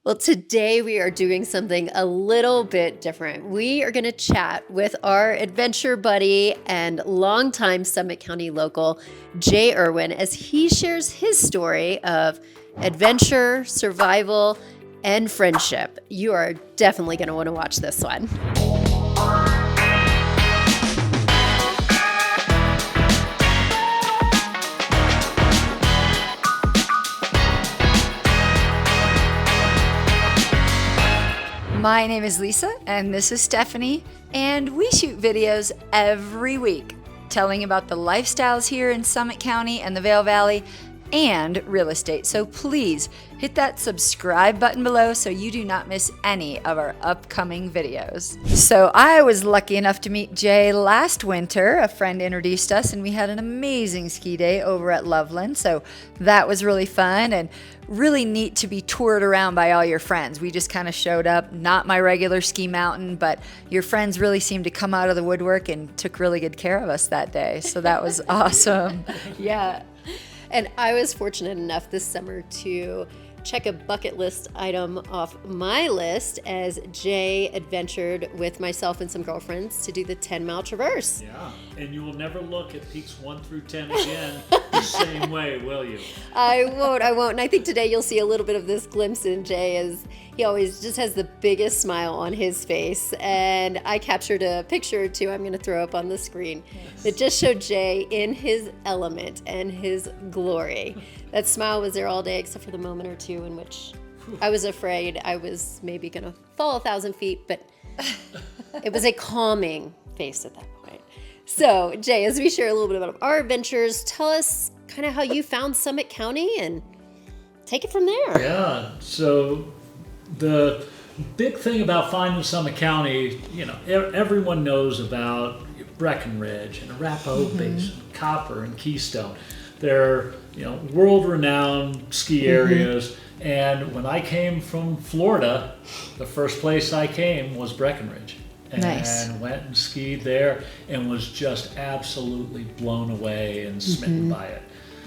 Well, today we are doing something a little bit different. We are going to chat with our adventure buddy and longtime Summit County local, Jay Irwin, as he shares his story of adventure, survival, and friendship. You are definitely going to want to watch this one. My name is Lisa, and this is Stephanie, and we shoot videos every week telling about the lifestyles here in Summit County and the Vail Valley and real estate. So please hit that subscribe button below so you do not miss any of our upcoming videos. So I was lucky enough to meet Jay last winter. A friend introduced us and we had an amazing ski day over at Loveland. So that was really fun and really neat to be toured around by all your friends. We just kind of showed up, not my regular ski mountain, but your friends really seemed to come out of the woodwork and took really good care of us that day. So that was awesome. Yeah. And I was fortunate enough this summer to check a bucket list item off my list as Jay adventured with myself and some girlfriends to do the 10-mile traverse. Yeah, and you will never look at peaks 1 through 10 again the same way, will you? I won't. And I think today you'll see a little bit of this glimpse in Jay as he always just has the biggest smile on his face. And I captured a picture or two I'm going to throw up on the screen that just showed Jay in his element and his glory. That smile was there all day except for the moment or two in which I was afraid I was maybe going to fall 1,000 feet, but it was a calming face at that point. So, Jay, as we share a little bit about our adventures, tell us kind of how you found Summit County and take it from there. Yeah, so the big thing about finding Summit County, everyone knows about Breckenridge and Arapahoe Basin, Copper and Keystone. They're, world-renowned ski areas. And when I came from Florida, the first place I came was Breckenridge. And went and skied there and was just absolutely blown away and smitten by it.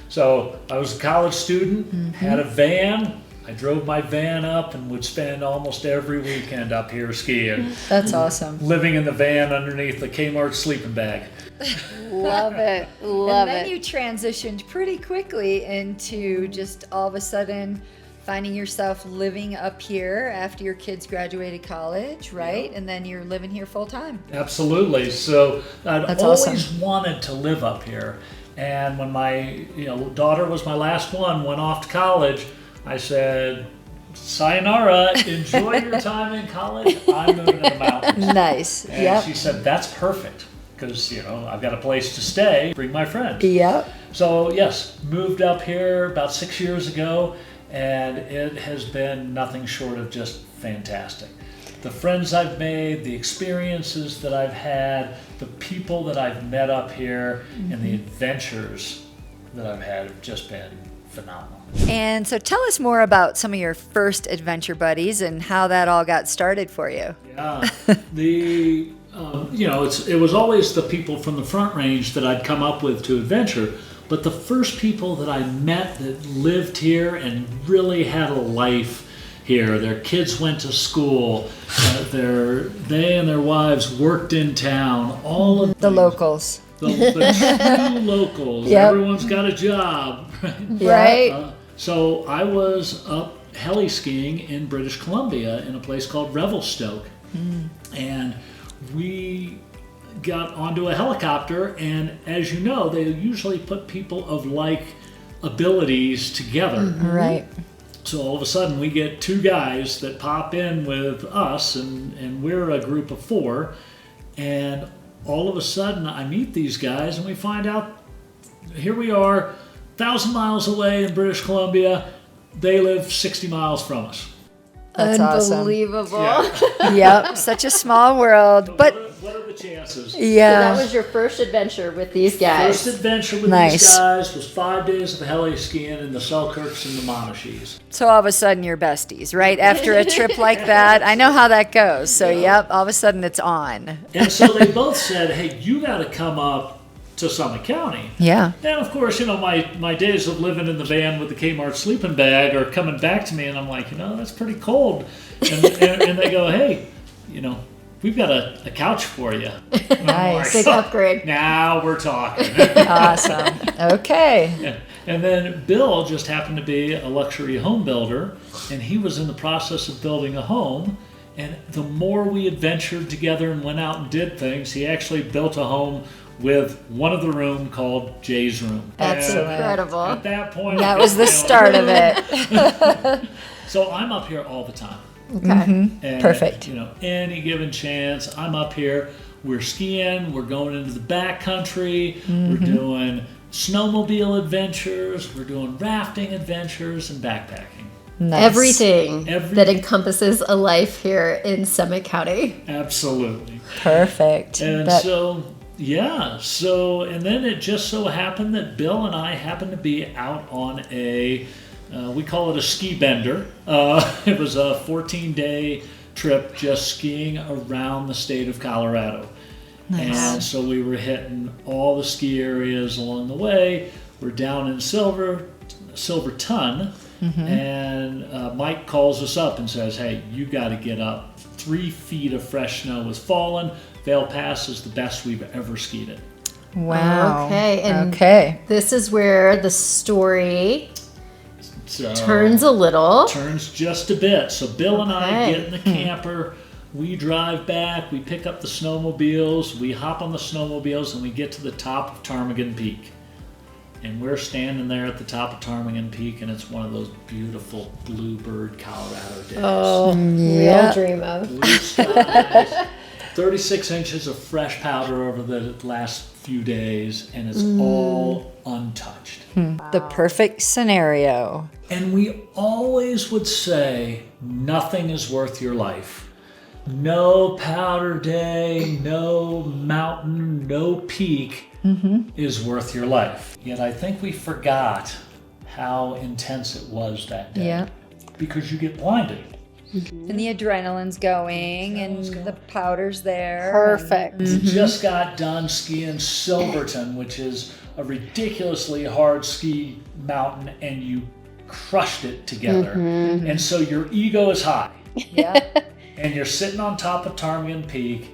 So I was a college student, had a van. I drove my van up and would spend almost every weekend up here skiing. That's awesome. Living in the van underneath the Kmart sleeping bag. Love it. Love and then it. you transitioned pretty quickly into just all of a sudden finding yourself living up here after your kids graduated college, right? Yeah. And then you're living here full time. Absolutely. So I'd That's always awesome. wanted to live up here. And when my daughter was my last one, went off to college, I said, sayonara, enjoy your time in college. I'm moving to the mountains. Nice. And she said, that's perfect. Because, I've got a place to stay, bring my friends. Yep. So, yes, moved up here about 6 years ago, and it has been nothing short of just fantastic. The friends I've made, the experiences that I've had, the people that I've met up here, and the adventures that I've had have just been phenomenal. And so tell us more about some of your first adventure buddies and how that all got started for you. Yeah, it was always the people from the Front Range that I'd come up with to adventure, but the first people that I met that lived here and really had a life here, their kids went to school, they and their wives worked in town, all of The locals. the true locals, Yep. Everyone's got a job, Right? So I was up heliskiing in British Columbia in a place called Revelstoke, and we got onto a helicopter, and as you know, they usually put people of like abilities together. Right. So all of a sudden we get two guys that pop in with us, and we're a group of 4, and all of a sudden I meet these guys and we find out here we are 1,000 miles away in British Columbia. They live 60 miles from us. That's awesome. Unbelievable. Yeah. Yep. Such a small world. But What are the chances? yeah. So that was your first adventure with these guys. First adventure with Nice. these guys was 5 days of heli skiing in the Selkirks and the Monashees. So all of a sudden you're besties, right? After a trip like that. I know how that goes. So yep, all of a sudden it's on. And so they both said, hey, you got to come up to Summit County. Yeah. And of course, my days of living in the van with the Kmart sleeping bag are coming back to me, and I'm like, that's pretty cold. And they go, hey, we've got a couch for you. Nice. Big upgrade. Now we're talking. Awesome. Okay. And then Bill just happened to be a luxury home builder, and he was in the process of building a home. And the more we adventured together and went out and did things, he actually built a home with one of the room called Jay's room. That's And incredible. At that point, That was the start of it. So I'm up here all the time. Okay. And, Perfect. Any given chance, I'm up here. We're skiing. We're going into the backcountry. We're doing snowmobile adventures. We're doing rafting adventures and backpacking. Nice. Everything that encompasses a life here in Summit County. Absolutely. Perfect. And That- and then it just so happened that Bill and I happened to be out on we call it a ski bender. It was a 14-day trip just skiing around the state of Colorado. Nice. And so we were hitting all the ski areas along the way. We're down in Silverton, and Mike calls us up and says, hey, you got to get up. 3 feet of fresh snow has fallen. Vail Pass is the best we've ever skied it. Wow. Okay, and Okay. this is where the story So, turns a little. Turns just a bit. So Bill and I Okay. get in the camper. We drive back. We pick up the snowmobiles. We hop on the snowmobiles and we get to the top of Ptarmigan Peak. And we're standing there at the top of Ptarmigan Peak, and it's one of those beautiful bluebird Colorado days. Oh, Yeah. real dream of. Blue skies, 36 inches of fresh powder over the last few days, and it's all untouched. The perfect scenario. And we always would say, nothing is worth your life. No powder day, no mountain, no peak is worth your life. Yet I think we forgot how intense it was that day. Yeah. Because you get blinded. And the adrenaline's going and the powder's there. Perfect. We just got done skiing Silverton, which is a ridiculously hard ski mountain, and you crushed it together. And so your ego is high. Yeah. And you're sitting on top of Ptarmigan Peak,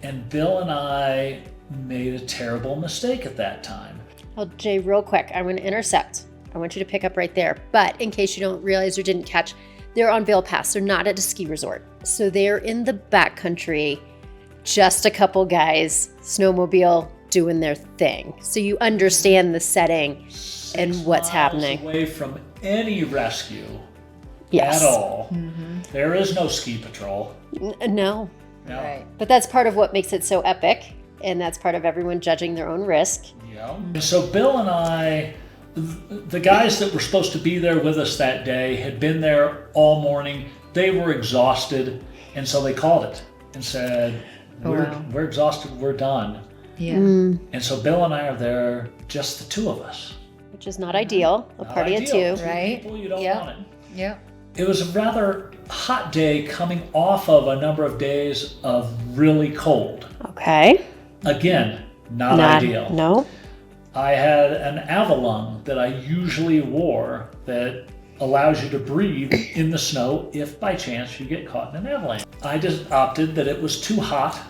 and Bill and I made a terrible mistake at that time. Well, Jay, real quick, I'm going to intercept. I want you to pick up right there. But in case you don't realize or didn't catch, they're on Vail Pass. They're not at a ski resort. So they're in the backcountry, just a couple guys, snowmobile, doing their thing. So you understand the setting and what's 6 miles happening. away from any rescue Yes. at all. There is no ski patrol. No. No. Right. But that's part of what makes it so epic. And that's part of everyone judging their own risk. Yeah. And so Bill and I, the guys that were supposed to be there with us that day had been there all morning. They were exhausted, and so they called it and said, we're exhausted, we're done. Yeah. And so Bill and I are there, just the two of us. Which is not ideal. A Not party ideal. of two. Right. People, you don't Yep. want it. Yeah. It was a rather hot day coming off of a number of days of really cold. Okay. Again, not ideal. No. I had an Avalanche that I usually wore that allows you to breathe in the snow if by chance you get caught in an avalanche. I just opted that it was too hot.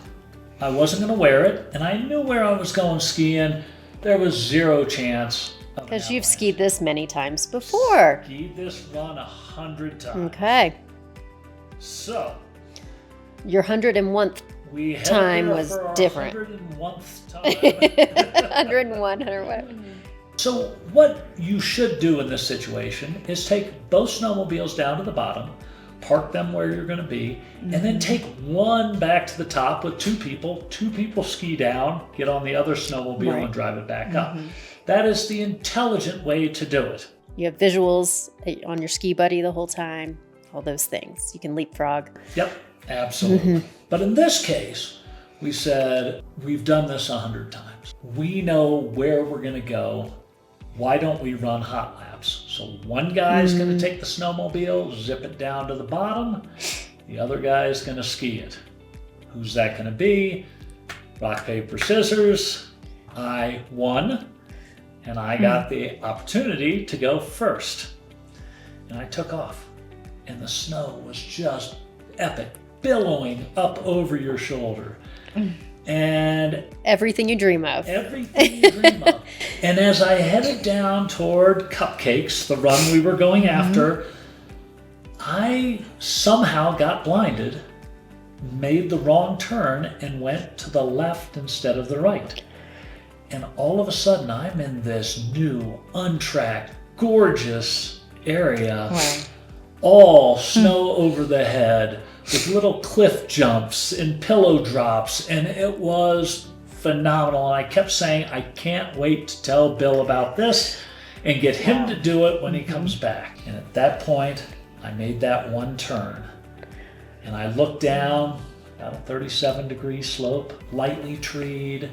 I wasn't going to wear it, and I knew where I was going skiing. There was zero chance. Because you've skied this many times before. Skied this run 100 times. Okay. So Your 101th we had Time there was for our different. 101st time. 101, 101. So what you should do in this situation is take both snowmobiles down to the bottom, park them where you're going to be, and then take one back to the top with two people. Two people ski down, get on the other snowmobile and drive it back up. That is the intelligent way to do it. You have visuals on your ski buddy the whole time. All those things. You can leapfrog. Yep, absolutely. But in this case, we said, we've done this 100 times. We know where we're going to go. Why don't we run hot laps? So one guy's going to take the snowmobile, zip it down to the bottom. The other guy's going to ski it. Who's that going to be? Rock, paper, scissors. I won, and I got the opportunity to go first. And I took off, and the snow was just epic, billowing up over your shoulder. And Everything you dream of. everything you dream of. And as I headed down toward Cupcakes, the run we were going after, I somehow got blinded, made the wrong turn, and went to the left instead of the right. And all of a sudden, I'm in this new, untracked, gorgeous area, all snow over the head, with little cliff jumps and pillow drops, and it was phenomenal. And I kept saying, I can't wait to tell Bill about this and get him to do it when he comes back. And at that point, I made that one turn, and I looked down, about a 37-degree slope, lightly treed,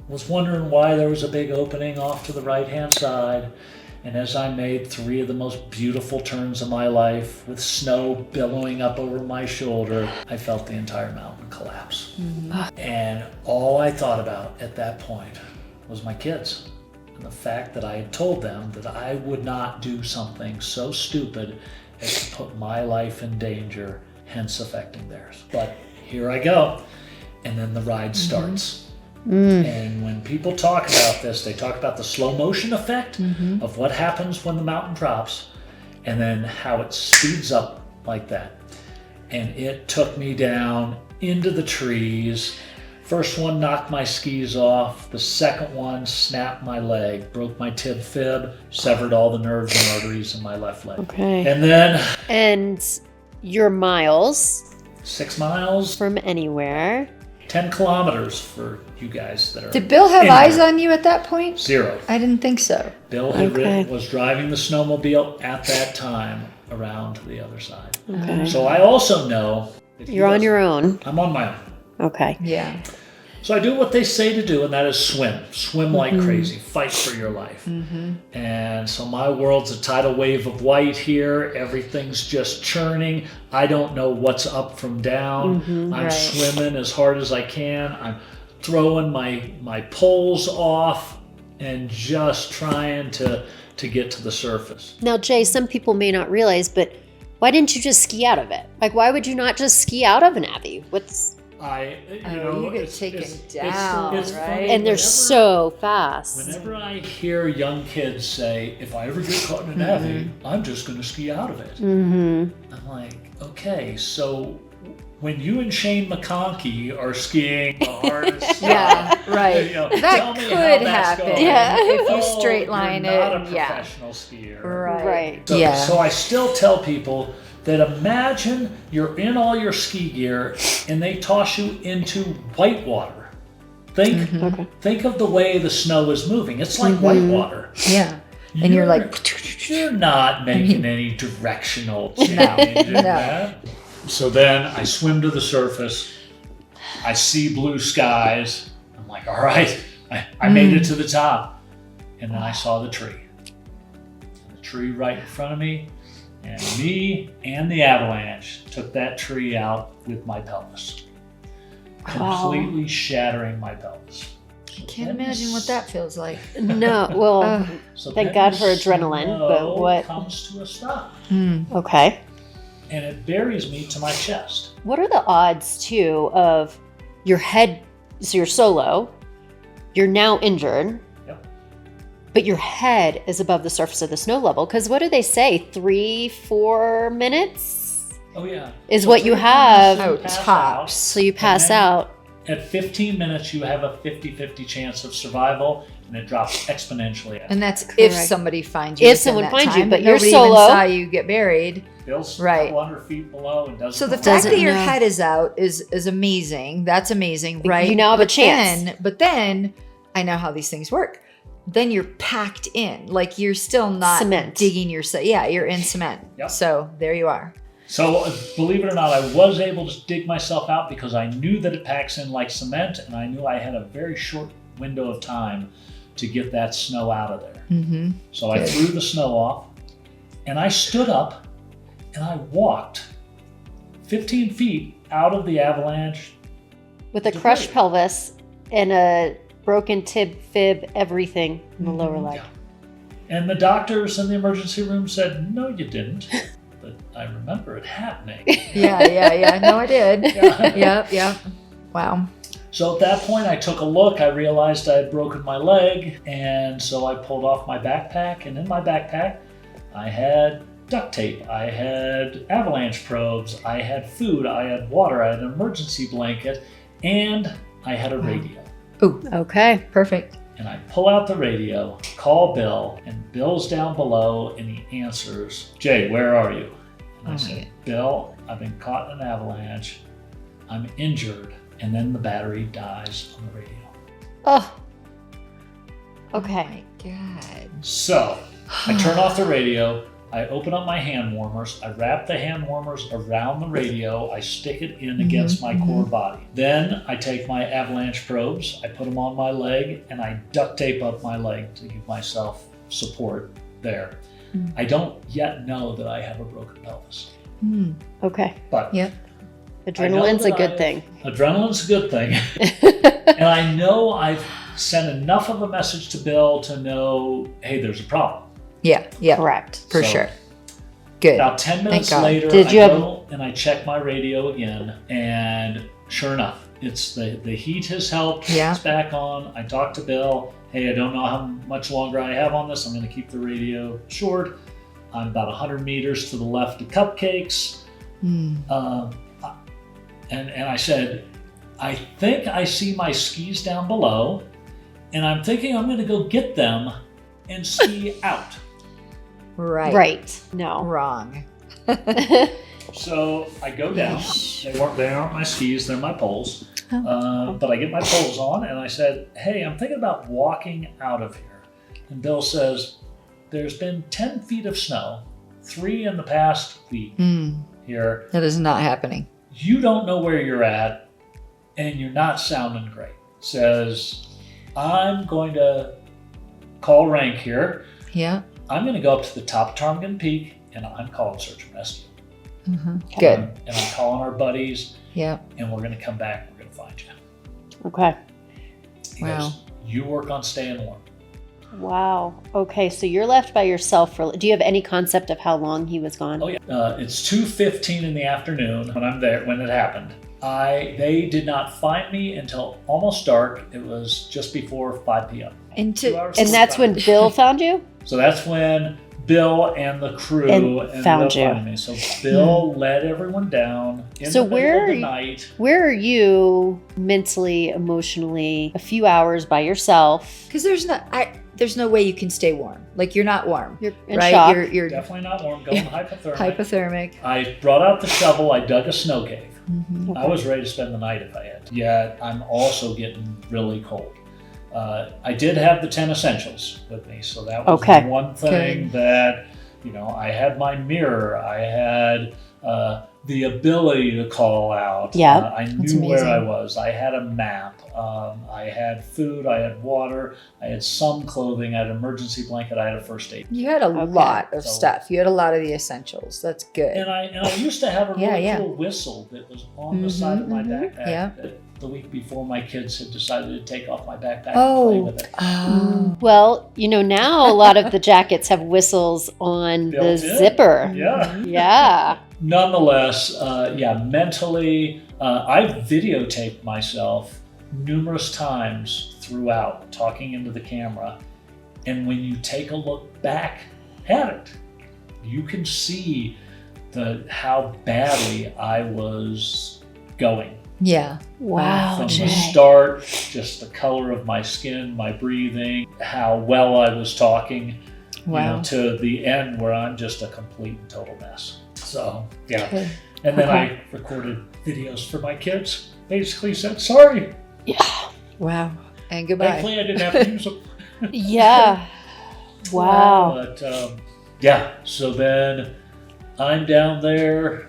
was wondering why there was a big opening off to the right-hand side. And as I made 3 of the most beautiful turns of my life, with snow billowing up over my shoulder, I felt the entire mountain collapse. And all I thought about at that point was my kids, and the fact that I had told them that I would not do something so stupid as to put my life in danger, hence affecting theirs. But here I go, and then the ride starts. And when people talk about this, they talk about the slow motion effect of what happens when the mountain drops, and then how it speeds up like that. And it took me down into the trees. First one knocked my skis off. The second one snapped my leg, broke my tib fib, severed all the nerves and arteries in my left leg. Okay. And then And your miles 6 miles, from anywhere. 10 kilometers for you guys that are Did Bill have anywhere. eyes on you at that point? 0. I didn't think so. Bill had Okay. was driving the snowmobile at that time around to the other side. Okay. So I also know that You're on your own. I'm on my own. Okay. Yeah. So I do what they say to do, and that is swim. Swim like crazy. Fight for your life. And so my world's a tidal wave of white here. Everything's just churning. I don't know what's up from down. I'm swimming as hard as I can. I'm throwing my poles off and just trying to get to the surface. Now, Jay, some people may not realize, but why didn't you just ski out of it? Like, why would you not just ski out of an Abbey? you get taken down, it's right? funny, And they're whenever- so fast. Whenever I hear young kids say, if I ever get caught in an Abbey, I'm just going to ski out of it. I'm like, okay, so when you and Shane McConkey are skiing the hardest Yeah, right. you know, That tell me how could that's happen. going. Yeah. If you Oh, straight line you're it. not a Yeah. professional skier. Right. So, Yeah. so I still tell people that imagine you're in all your ski gear and they toss you into white water. Think of the way the snow is moving. It's like white water. Yeah. And you're like, You're not making any directional change in that. So then I swim to the surface. I see blue skies. I'm like, all right, I made it to the top. And then I saw the tree. The tree right in front of me. And me and the Avalanche took that tree out with my pelvis. Completely shattering my pelvis. can't imagine what that feels like. No, well, So thank then God the for adrenaline, but snow what? comes to a stop. Okay. And it buries me to my chest. What are the odds, too, of your head? So you're solo, you're now injured, Yep. but your head is above the surface of the snow level. Because what do they say? 3-4 minutes Oh yeah. is So what you 3 have. minutes, Oh, you pass tops. So you pass And then- out. At 15 minutes, you have a 50-50 chance of survival, and it drops exponentially. And that's if Correct. somebody finds you. If within someone that finds you, time, but you're nobody solo. even saw you get buried. Bill's Right. a couple hundred feet below and doesn't. So the know fact Doesn't that your know. head is out is amazing. That's amazing, right? You now have a But chance. But then I know how these things work. Then you're packed in, like you're still not Cement. digging yourself. Yeah, you're in cement. Yep. So there you are. So believe it or not, I was able to dig myself out because I knew that it packs in like cement, and I knew I had a very short window of time to get that snow out of there. Mm-hmm. So I threw the snow off, and I stood up, and I walked 15 feet out of the avalanche. With a crushed pelvis and a broken tib, fib, everything in the lower leg. Yeah. And the doctors in the emergency room said, no, you didn't. But I remember it happening. Yeah. No, I did. Yep. Wow. So at that point, I took a look. I realized I had broken my leg. And so I pulled off my backpack. And in my backpack, I had duct tape. I had avalanche probes. I had food. I had water. I had an emergency blanket. And I had a radio. Ooh, Okay. perfect. And I pull out the radio, call Bill, and Bill's down below, and he answers, Jay, where are you? And I said, Bill, I've been caught in an avalanche. I'm injured. And then the battery dies on the radio. Oh. Oh Okay. my God. So I turn off the radio. I open up my hand warmers. I wrap the hand warmers around the radio. I stick it in against my core body. Then I take my avalanche probes. I put them on my leg, and I duct tape up my leg to give myself support there. I don't yet know that I have a broken pelvis. Okay. But Yep. Adrenaline's a good thing. Adrenaline's a good thing. And I know I've sent enough of a message to Bill to know, hey, there's a problem. Yeah. Correct. For So, sure. Good. About 10 minutes God. later, Did you I have- go and I check my radio again, and sure enough, it's the heat has helped. Yeah. It's back on. I talked to Bill. Hey, I don't know how much longer I have on this. I'm going to keep the radio short. I'm about 100 meters to the left of Cupcakes. And I said, I think I see my skis down below, and I'm thinking I'm going to go get them and ski out. Right. No. Wrong. So I go down. They aren't my skis, they're my poles. But I get my poles on, and I said, hey, I'm thinking about walking out of here. And Bill says, there's been 10 feet of snow, 3 in the past week here. That is not happening. You don't know where you're at, and you're not sounding great. Says, I'm going to call rank here. Yeah. I'm going to go up to the top of Ptarmigan Peak, and I'm calling search and rescue. Good. And I'm calling our buddies, Yeah. and we're going to come back. We're going to find you. Okay. He Wow. goes, you work on staying warm. Wow. Okay. So you're left by yourself for. Do you have any concept of how long he was gone? Oh yeah. It's 2:15 in the afternoon when I'm there, when it happened. They did not find me until almost dark. It was just before 5 p.m. And 2 hours And that's when Bill found you? So that's when Bill and the crew ended found up you. finding me. So Bill led everyone down in So the middle where of are the you- night. Where are you mentally, emotionally, a few hours by yourself? because there's no way you can stay warm. Like you're not warm. You're in right? shock. You're Definitely not warm, going hypothermic. hypothermic. I brought out the shovel. I dug a snow cave. Mm-hmm. I was ready to spend the night if I had to. Yet I'm also getting really cold. I did have the 10 essentials with me, so that was Okay. one thing that, I had my mirror. I had the ability to call out. Yeah. I That's knew where I amazing. was. I had a map. I had food. I had water. I had some clothing. I had an emergency blanket. I had a first aid. You had a lot of So- stuff. You had a lot of the essentials. That's good. And I used to have a really Yeah. cool whistle that was on the side of my backpack. Yeah. That the week before my kids had decided to take off my backpack and play Oh. with it. Well, now a lot of the jackets have whistles on the Built in. zipper. Yeah. Yeah. Nonetheless, mentally, I videotaped myself numerous times throughout, talking into the camera. And when you take a look back at it, you can see how badly I was going. Yeah. Wow, From Jay. the start, just the color of my skin, my breathing, how well I was talking, Wow. to the end where I'm just a complete and total mess. So, yeah. Good. And then I recorded videos for my kids. Basically said, sorry. Wow. And goodbye. Thankfully, I didn't have to use them. Yeah. Wow. But, so then I'm down there.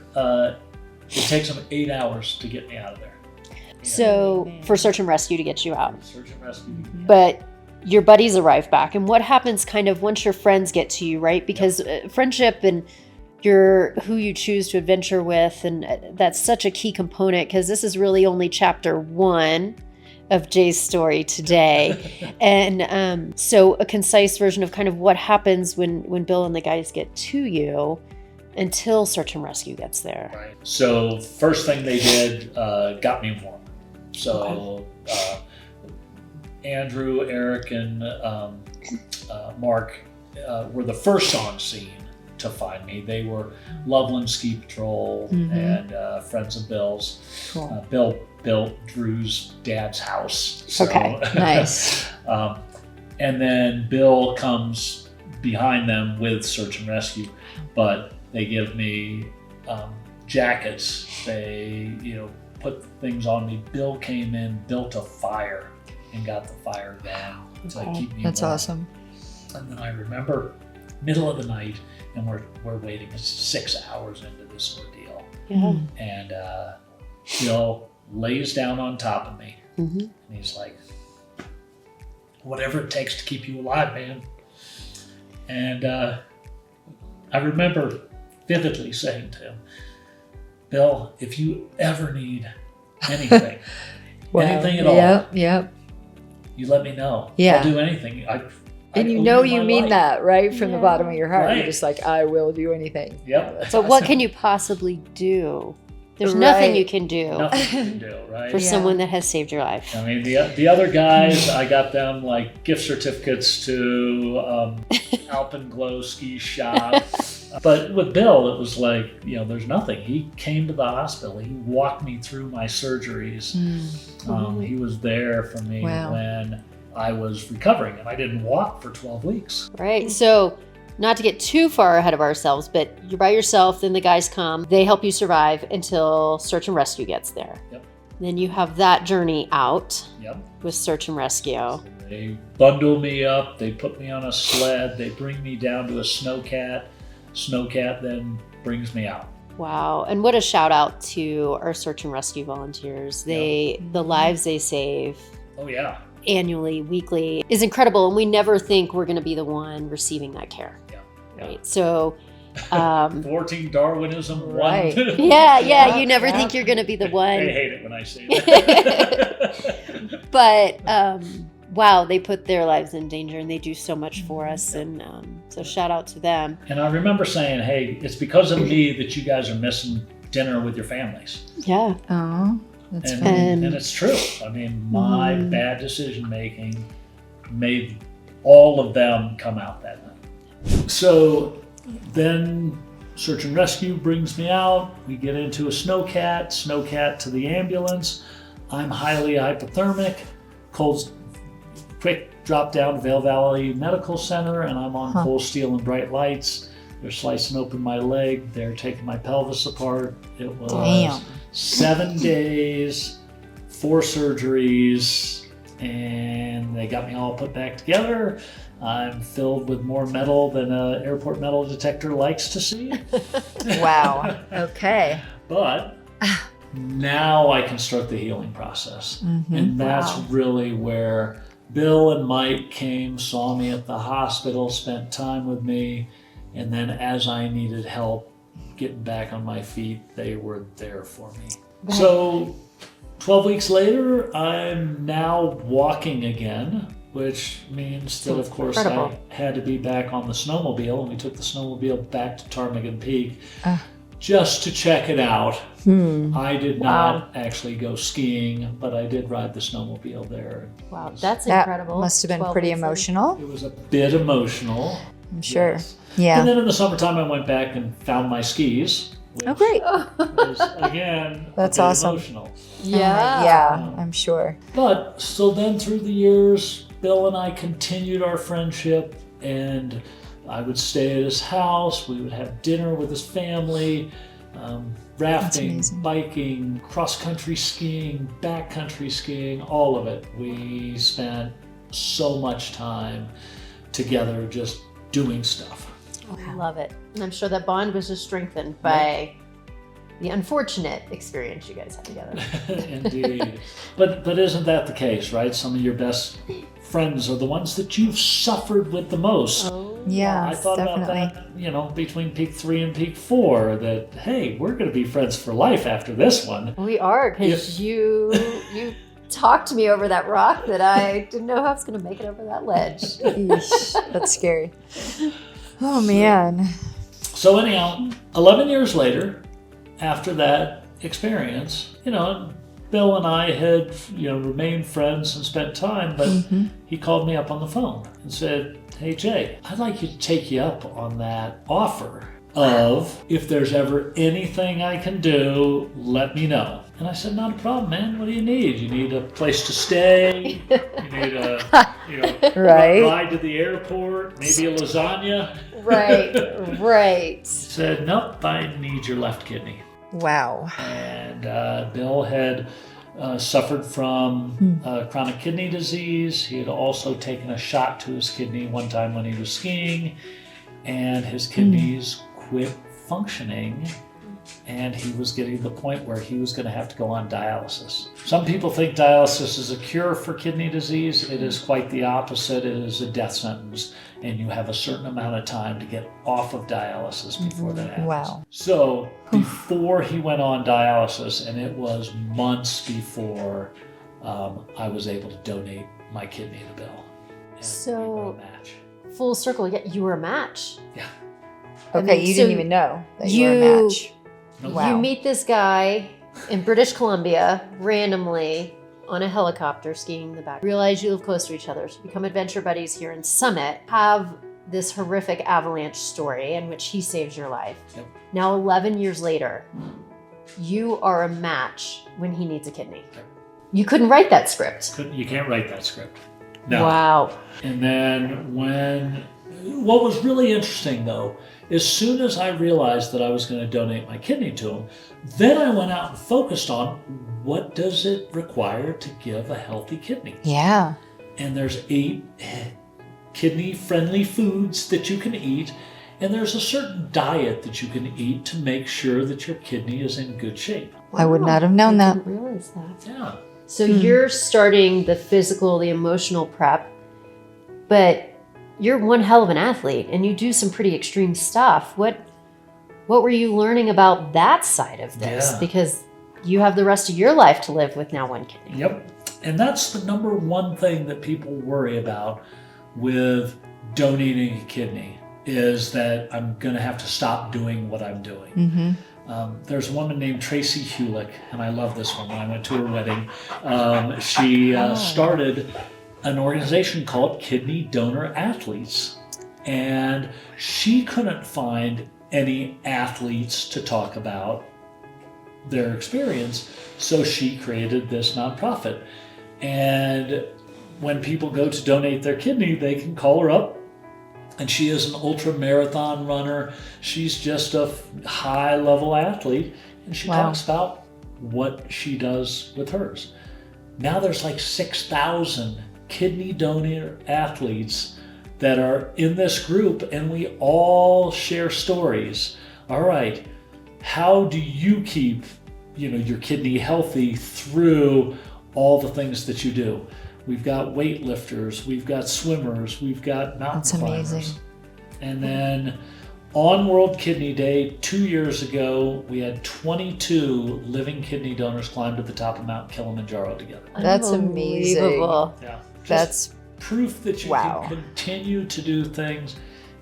It takes them 8 hours to get me out of there. So for search and rescue to get you out. Search and rescue. But your buddies arrive back. And what happens kind of once your friends get to you, right? Because friendship and who you choose to adventure with, and that's such a key component, because this is really only chapter 1. of Jay's story today. And so a concise version of kind of what happens when Bill and the guys get to you until search and rescue gets there. Right. So first thing they did, got me warm. So Andrew, Eric, and Mark were the first on scene to find me. They were Loveland Ski Patrol and friends of Bill's. Cool. Bill built Drew's dad's house. So, Okay, nice. And then Bill comes behind them with search and rescue, but they give me jackets. They, put things on me. Bill came in, built a fire, and got the fire going to keep me That's warm. awesome. And then I remember middle of the night, and we're waiting. It's 6 hours into this ordeal, and Bill lays down on top of me, and he's like, "Whatever it takes to keep you alive, man." And I remember vividly saying to him, "Bill, if you ever need anything, anything at all, Yep. you let me know. Yeah. I'll do anything." And you owe know you my mean life. that, right? From the bottom of your heart. Right. You're just like, I will do anything. Yep. That's But awesome. what can you possibly do? There's nothing you can do Nothing you can do, right? for someone that has saved your life. I mean, the other guys, I got them like gift certificates to Alpenglow ski shop. But with Bill, it was like, there's nothing. He came to the hospital. He walked me through my surgeries. He was there for me when I was recovering, and I didn't walk for 12 weeks. Right. So, not to get too far ahead of ourselves, but you're by yourself, then the guys come, they help you survive until search and rescue gets there. Yep. Then you have that journey out Yep. with search and rescue. So they bundle me up, they put me on a sled, they bring me down to a snowcat. Snowcat then brings me out. Wow. And what a shout out to our search and rescue volunteers. The lives they save Oh yeah. annually, weekly is incredible. And we never think we're going to be the one receiving that care. Yeah. Right. So, 14 Darwinism, Right. one. yeah, you never think you're going to be the one. They hate it when I say that. But wow, they put their lives in danger and they do so much for us. And so shout out to them. And I remember saying, hey, it's because of me that you guys are missing dinner with your families. Yeah. Oh, that's And, fun. and it's true. I mean, my bad decision making made all of them come out that night. So then search and rescue brings me out. We get into a snowcat to the ambulance. I'm highly hypothermic. Quick drop down to Vail Valley Medical Center, and I'm on cold steel and bright lights. They're slicing open my leg. They're taking my pelvis apart. It was 7 days, 4 surgeries, and they got me all put back together. I'm filled with more metal than an airport metal detector likes to see. Wow. Okay. But now I can start the healing process. And that's really where Bill and Mike came, saw me at the hospital, spent time with me, and then as I needed help getting back on my feet, they were there for me. So 12 weeks later, I'm now walking again, which means that, of course, I had to be back on the snowmobile, and we took the snowmobile back to Ptarmigan Peak just to check it out. I did not actually go skiing, but I did ride the snowmobile there. Wow, that's That incredible. must have been 12 pretty weeks later. emotional. It was a bit emotional. I'm sure. Yes. Yeah. And then in the summertime, I went back and found my skis. Which Oh, great. was, again, That's a bit awesome. emotional. Yeah, I'm sure. But so then through the years, Bill and I continued our friendship, and I would stay at his house. We would have dinner with his family, rafting, biking, cross-country skiing, backcountry skiing, all of it. We spent so much time together just doing stuff. I love it. And I'm sure that bond was just strengthened by the unfortunate experience you guys had together. Indeed. But isn't that the case, right? Some of your best friends are the ones that you've suffered with the most. Yeah, I thought definitely. about that, between peak 3 and peak 4, that, hey, we're going to be friends for life after this one. We are, because you talked me over that rock that I didn't know how I was going to make it over that ledge. Eesh, that's scary. Oh, man. So anyhow, 11 years later, after that experience, Bill and I had, remained friends and spent time, but he called me up on the phone and said, "Hey, Jay, I'd like you to take you up on that offer of if there's ever anything I can do, let me know." And I said, "Not a problem, man. What do you need? You need a place to stay? You need a Right. ride to the airport? Maybe a lasagna?" Right. He said, "Nope, I need your left kidney." Wow. And Bill had suffered from chronic kidney disease. He had also taken a shot to his kidney one time when he was skiing, and his kidneys quit functioning, and he was getting to the point where he was going to have to go on dialysis. Some people think dialysis is a cure for kidney disease. It is quite the opposite. It is a death sentence, and you have a certain amount of time to get off of dialysis before that happens. Wow. So before he went on dialysis, and it was months before I was able to donate my kidney to Bill. And So- we were a match. Full circle. Yeah, you were a match. Yeah. Okay, you didn't even know that you were a match. Nope. Wow. You meet this guy in British Columbia randomly on a helicopter skiing in the back. Realize you live close to each other. So become adventure buddies here in Summit. Have this horrific avalanche story in which he saves your life. Yep. Now 11 years later, you are a match when he needs a kidney. Yep. You couldn't write that script. You can't write that script. No. Wow. And then what was really interesting though, as soon as I realized that I was going to donate my kidney to him, then I went out and focused on what does it require to give a healthy kidney. Yeah. And there's 8 kidney-friendly foods that you can eat, and there's a certain diet that you can eat to make sure that your kidney is in good shape. I would not have known I that. didn't realize that. Yeah. So you're starting the physical, the emotional prep, but you're one hell of an athlete and you do some pretty extreme stuff. What were you learning about that side of this? Yeah. Because you have the rest of your life to live with now one kidney. Yep. And that's the number one thing that people worry about with donating a kidney is that I'm going to have to stop doing what I'm doing. Mm-hmm. There's a woman named Tracy Hulick, and I love this one. When I went to her wedding, she started an organization called Kidney Donor Athletes, and she couldn't find any athletes to talk about their experience, so she created this nonprofit. And when people go to donate their kidney, they can call her up, and she is an ultra marathon runner. She's just a high level athlete, and she talks about what she does with hers. Now there's like 6,000 kidney donor athletes that are in this group, and we all share stories. All right, how do you keep your kidney healthy through all the things that you do? We've got weightlifters, we've got swimmers, we've got mountain climbers. Amazing. And then on World Kidney Day 2 years ago, we had 22 living kidney donors climb to the top of Mount Kilimanjaro together. That's amazing. Unbelievable. Yeah, That's proof that you can continue to do things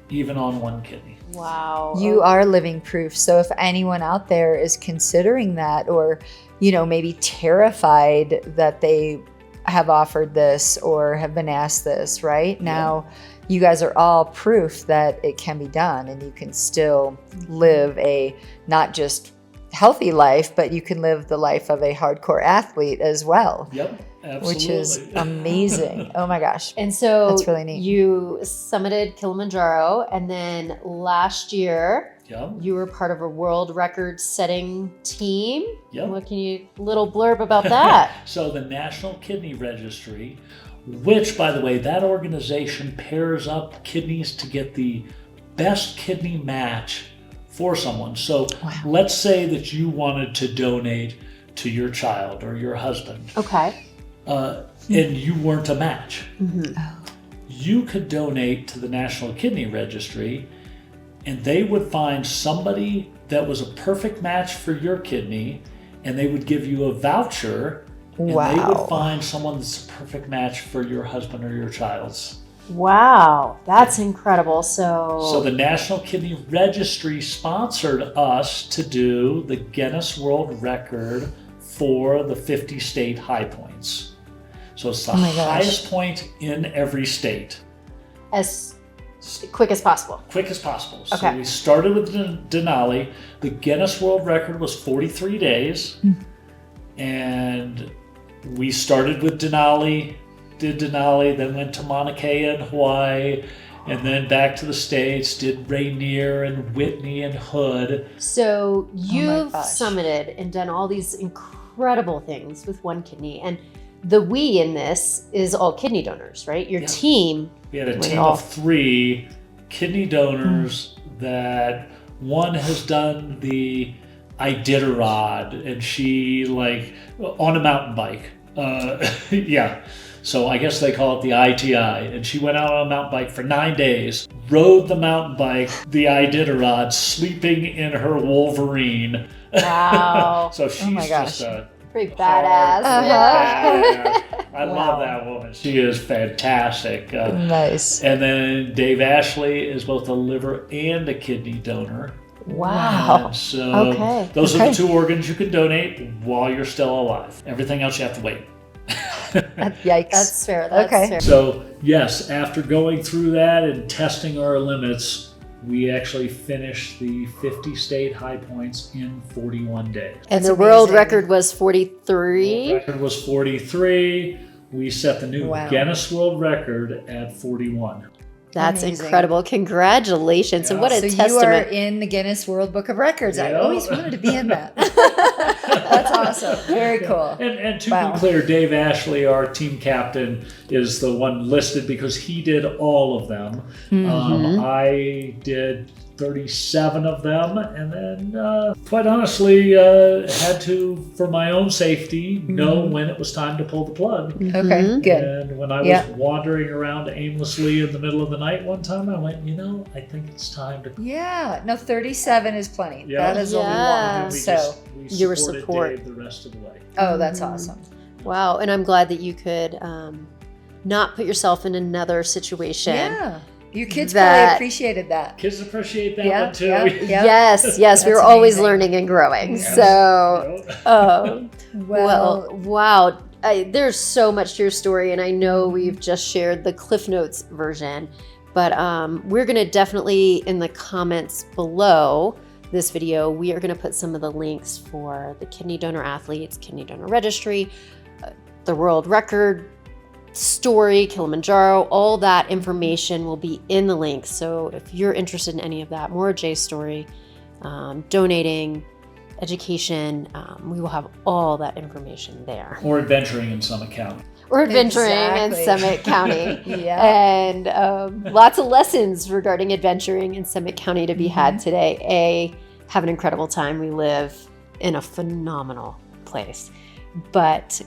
even on one kidney. Wow. You are living proof. So if anyone out there is considering that, or maybe terrified that they have offered this or have been asked this, right? Now, you guys are all proof that it can be done, and you can still live a not just healthy life, but you can live the life of a hardcore athlete as well. Yep, absolutely. Which is amazing. Oh my gosh. And so That's really neat. You summited Kilimanjaro, and then last year you were part of a world record setting team. Yep. What can you, little blurb about that? So the National Kidney Registry, which, by the way, that organization pairs up kidneys to get the best kidney match for someone. So let's say that you wanted to donate to your child or your husband. Okay. And you weren't a match. Mm-hmm. You could donate to the National Kidney Registry, and they would find somebody that was a perfect match for your kidney, and they would give you a voucher, And Wow. they would find someone that's a perfect match for your husband or your child's. Wow, that's incredible. So the National Kidney Registry sponsored us to do the Guinness World Record for the 50 state high points. So it's the Oh my gosh. highest point in every state. as quick as possible. Quick as possible. So Okay. we started with Denali. The Guinness World Record was 43 days. And we started with Denali, did Denali, then went to Mauna Kea in Hawaii, and then back to the States, did Rainier and Whitney and Hood. So you've gosh. summited and done all these incredible things with one kidney. And the we in this is all kidney donors, right? Your Yeah. team. We had a With team all- of 3 kidney donors that one has done the Iditarod, and she on a mountain bike. Yeah. So I guess they call it the ITI. And she went out on a mountain bike for 9 days, rode the mountain bike, the Iditarod, sleeping in her Wolverine. Wow. So she's my gosh. just a Pretty badass. hard, Yeah. badass. I love that woman. She is fantastic. Nice. And then Dave Ashley is both a liver and a kidney donor. Wow. And so Okay. those are Okay. the 2 organs you can donate while you're still alive. Everything else you have to wait. Yikes. That's fair. That's Okay. fair. So yes, after going through that and testing our limits, we actually finished the 50 state high points in 41 days. And That's the world amazing. record was World 43. record was 43. We set the new Wow. Guinness World Record at 41. That's Amazing. incredible. Congratulations. And Yeah. what a So you testament. are in the Guinness World Book of Records. I Yeah. always wanted to be in that. That's awesome. Very cool. And to Wow. be clear, Dave Ashley, our team captain, is the one listed because he did all of them. Mm-hmm. I did 37 of them, and then quite honestly had to, for my own safety, know when it was time to pull the plug. Okay, good. And when I was Yeah. wandering around aimlessly in the middle of the night one time, I went, I think it's time to. Yeah, no, 37 is plenty. Yeah. That is what we Yeah. want. We So, we You were supported support. Dave the rest of the way. oh, that's awesome. Wow. And I'm glad that you could not put yourself in another situation. Yeah. Your kids That- probably appreciated that. Kids appreciate that Yeah, one too. yeah, yeah. Yes, yes. We That's were always amazing. learning and growing. Yes. So, You know? well, wow. There's so much to your story, and I know we've just shared the Cliff Notes version, but we're going to definitely, in the comments below this video, we are going to put some of the links for the Kidney Donor Athletes, Kidney Donor Registry, the World Record story, Kilimanjaro, all that information will be in the links. So if you're interested in any of that, more Jay's story, donating, education, we will have all that information there. Or adventuring in Summit County. Or adventuring Exactly. in Summit County. Yeah. And lots of lessons regarding adventuring in Summit County to be had today. Have an incredible time. We live in a phenomenal place. But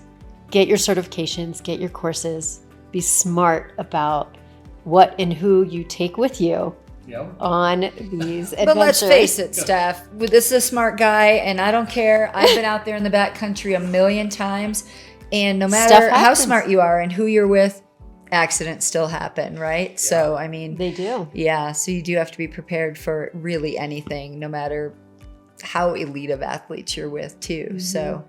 get your certifications, get your courses, be smart about what and who you take with you Yep. on these adventures. But let's face it, Steph, this is a smart guy, and I don't care. I've been out there in the backcountry a million times, and no matter Stuff how happens. smart you are and who you're with, accidents still happen, right? So, I mean, They do. yeah, so you do have to be prepared for really anything, no matter how elite of athletes you're with, too. So,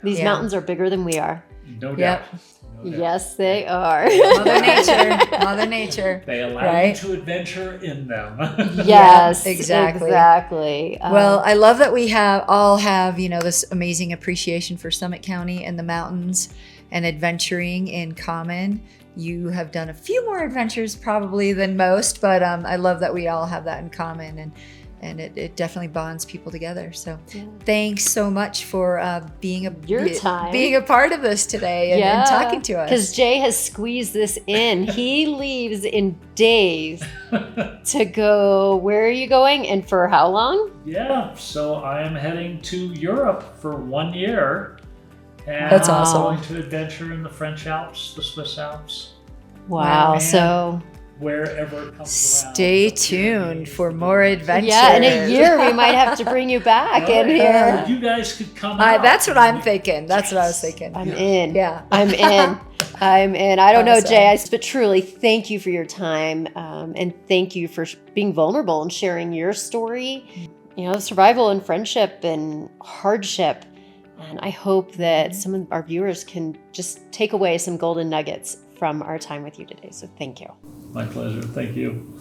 These Yeah. mountains are bigger than we are. No doubt. Yep. No doubt. Yes, they are. Mother Nature, Mother Nature. They allow Right? you to adventure in them. Yes, exactly. exactly. Well, I love that we all have, this amazing appreciation for Summit County and the mountains and adventuring in common. You have done a few more adventures probably than most, but I love that we all have that in common, and it definitely bonds people together. So thanks so much for being Your time. being a part of this today and talking to us. Because Jay has squeezed this in. He leaves in days to go. Where are you going and for how long? Yeah, so I am heading to Europe for 1 year. And That's I'm awesome. going to adventure in the French Alps, the Swiss Alps. Wow. man. So wherever it comes Stay around. tuned for more adventures. Yeah, in a year we might have to bring you back in here. You guys could come out. That's what I'm thinking. That's what I was thinking. I'm in. Yeah. I'm in. I'm in. I don't know, Awesome. Jay, but truly thank you for your time. And thank you for being vulnerable and sharing your story, survival and friendship and hardship. And I hope that some of our viewers can just take away some golden nuggets from our time with you today. So thank you. My pleasure. Thank you.